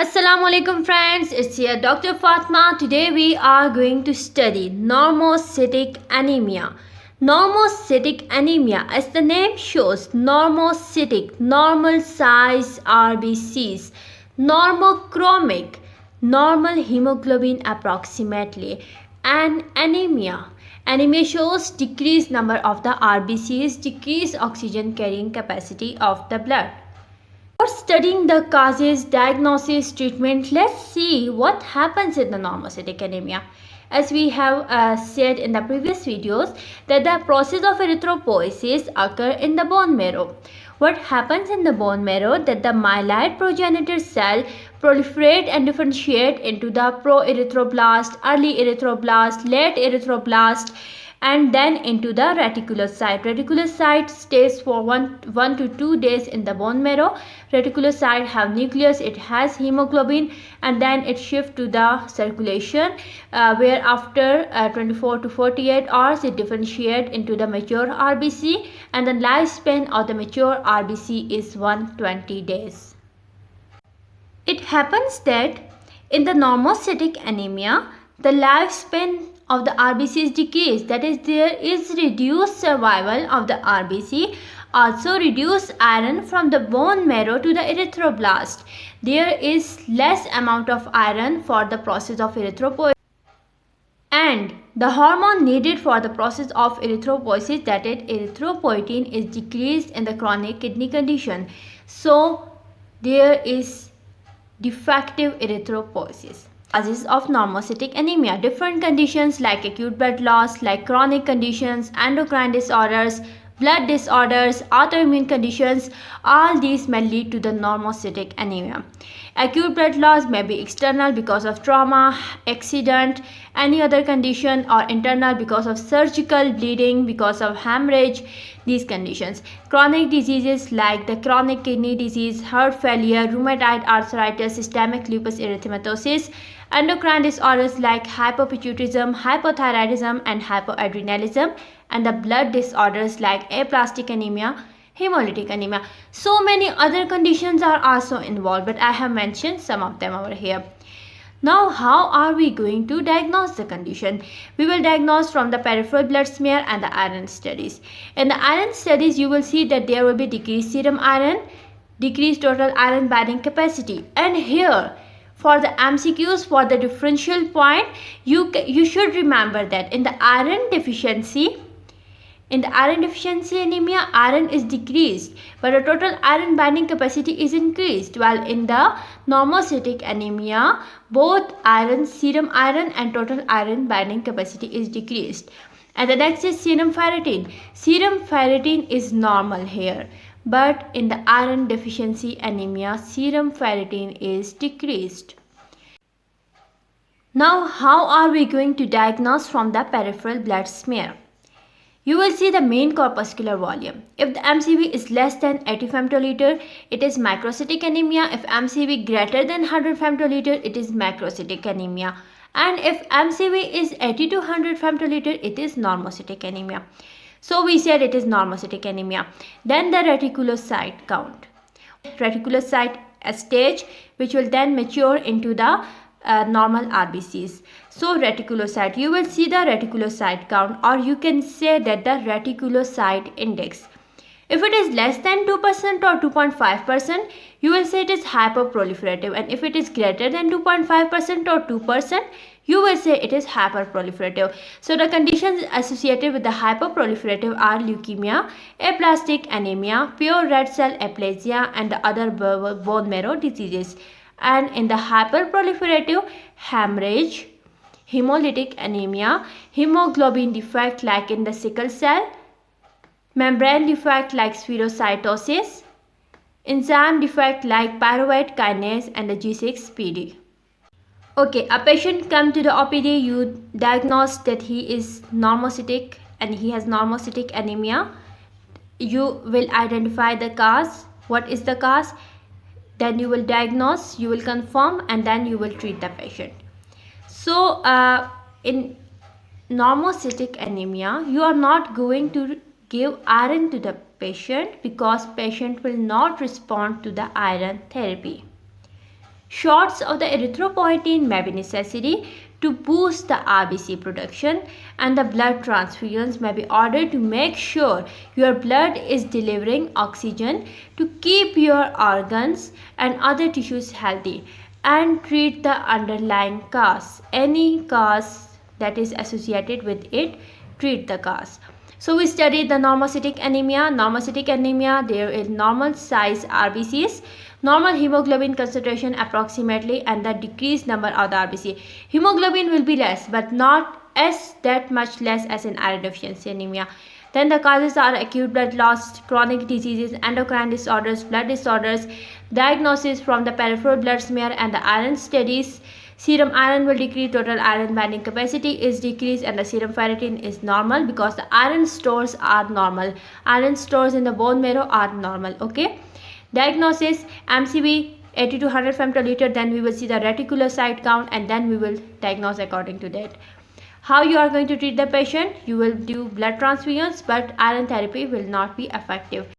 Assalamu alaikum friends, it's here Dr. Fatma. Today we are going to study normocytic anemia. Normocytic anemia, as the name shows, normocytic, normal size RBCs, normochromic, normal hemoglobin approximately, and anemia. Anemia shows decreased number of the RBCs, decreased oxygen carrying capacity of the blood. For studying the causes, diagnosis, treatment, let's see what happens in the normocytic anemia. As we have said in the previous videos, that the process of erythropoiesis occur in the bone marrow. What happens in the bone marrow, that the myeloid progenitor cell proliferate and differentiate into the pro-erythroblast, early erythroblast, late erythroblast, and then into the reticulocyte. Reticulocyte stays for 1 to 2 days in the bone marrow. Reticulocyte have nucleus, it has hemoglobin, and then it shifts to the circulation where after 24 to 48 hours it differentiates into the mature RBC, and the lifespan of the mature RBC is 120 days. It happens that in the normocytic anemia, the lifespan of the RBC is decreased, that is, there is reduced survival of the RBC, also reduced iron from the bone marrow to the erythroblast. There is less amount of iron for the process of erythropoiesis, and the hormone needed for the process of erythropoiesis, that is erythropoietin, is decreased in the chronic kidney condition. So there is defective erythropoiesis. Causes of normocytic anemia: different conditions like acute blood loss, like chronic conditions, endocrine disorders, blood disorders, autoimmune conditions, all these may lead to the normocytic anemia. Acute blood loss may be external because of trauma, accident, any other condition, or internal because of surgical bleeding, because of hemorrhage, these conditions. Chronic diseases like the chronic kidney disease, heart failure, rheumatoid arthritis, systemic lupus erythematosus, endocrine disorders like hypopituitarism, hypothyroidism, and hypoadrenalism, and the blood disorders like aplastic anemia, hemolytic anemia. So many other conditions are also involved, but I have mentioned some of them over here. Now, how are we going to diagnose the condition? We will diagnose from the peripheral blood smear and the iron studies. In the iron studies, you will see that there will be decreased serum iron, decreased total iron binding capacity. And here, for the MCQs, for the differential point, you should remember that in the iron deficiency anemia, iron is decreased, but the total iron binding capacity is increased, while in the normocytic anemia, both serum iron and total iron binding capacity is decreased. And the next is serum ferritin. Serum ferritin is normal here, but in the iron deficiency anemia, serum ferritin is decreased. Now, how are we going to diagnose from the peripheral blood smear? You will see the mean corpuscular volume. If the MCV is less than 80 femtoliter, it is microcytic anemia. If MCV greater than 100 femtoliter, it is macrocytic anemia. And if MCV is 80 to 100 femtoliter, it is normocytic anemia. So we said it is normocytic anemia. Then the reticulocyte count. Reticulocyte stage, which will then mature into the normal RBCs. So reticulocyte, you will see the reticulocyte count, or you can say that the reticulocyte index. If it is less than 2% or 2.5%, you will say it is hyperproliferative, and if it is greater than 2.5% or 2%, you will say it is hyperproliferative. So the conditions associated with the hyperproliferative are leukemia, aplastic anemia, pure red cell aplasia, and the other bone marrow diseases. And in the hyperproliferative, hemorrhage, hemolytic anemia, hemoglobin defect like in the sickle cell, membrane defect like spherocytosis, enzyme defect like pyruvate kinase, and the G6PD. Okay, a patient come to the OPD, you diagnose that he is normocytic and he has normocytic anemia. You will identify the cause. What is the cause? Then you will diagnose, you will confirm, and then you will treat the patient. So in normocytic anemia, you are not going to give iron to the patient because patient will not respond to the iron therapy. Shots of the erythropoietin may be necessary to boost the RBC production, and the blood transfusions may be ordered to make sure your blood is delivering oxygen to keep your organs and other tissues healthy, and treat the underlying cause. Any cause that is associated with it, treat the cause. So we studied the normocytic anemia. Normocytic anemia, there is normal size RBCs, normal hemoglobin concentration approximately, and the decreased number of the RBC. Hemoglobin will be less, but not as that much less as in iron deficiency anemia. Then the causes are acute blood loss, chronic diseases, endocrine disorders, blood disorders, diagnosis from the peripheral blood smear, and the iron studies. Serum iron will decrease, total iron binding capacity is decreased, and the serum ferritin is normal because the iron stores are normal. Iron stores in the bone marrow are normal. Okay. Diagnosis MCV 80 to 100 femtoliter. Then we will see the reticulocyte count, and then we will diagnose according to that. How you are going to treat the patient? You will do blood transfusions, but iron therapy will not be effective.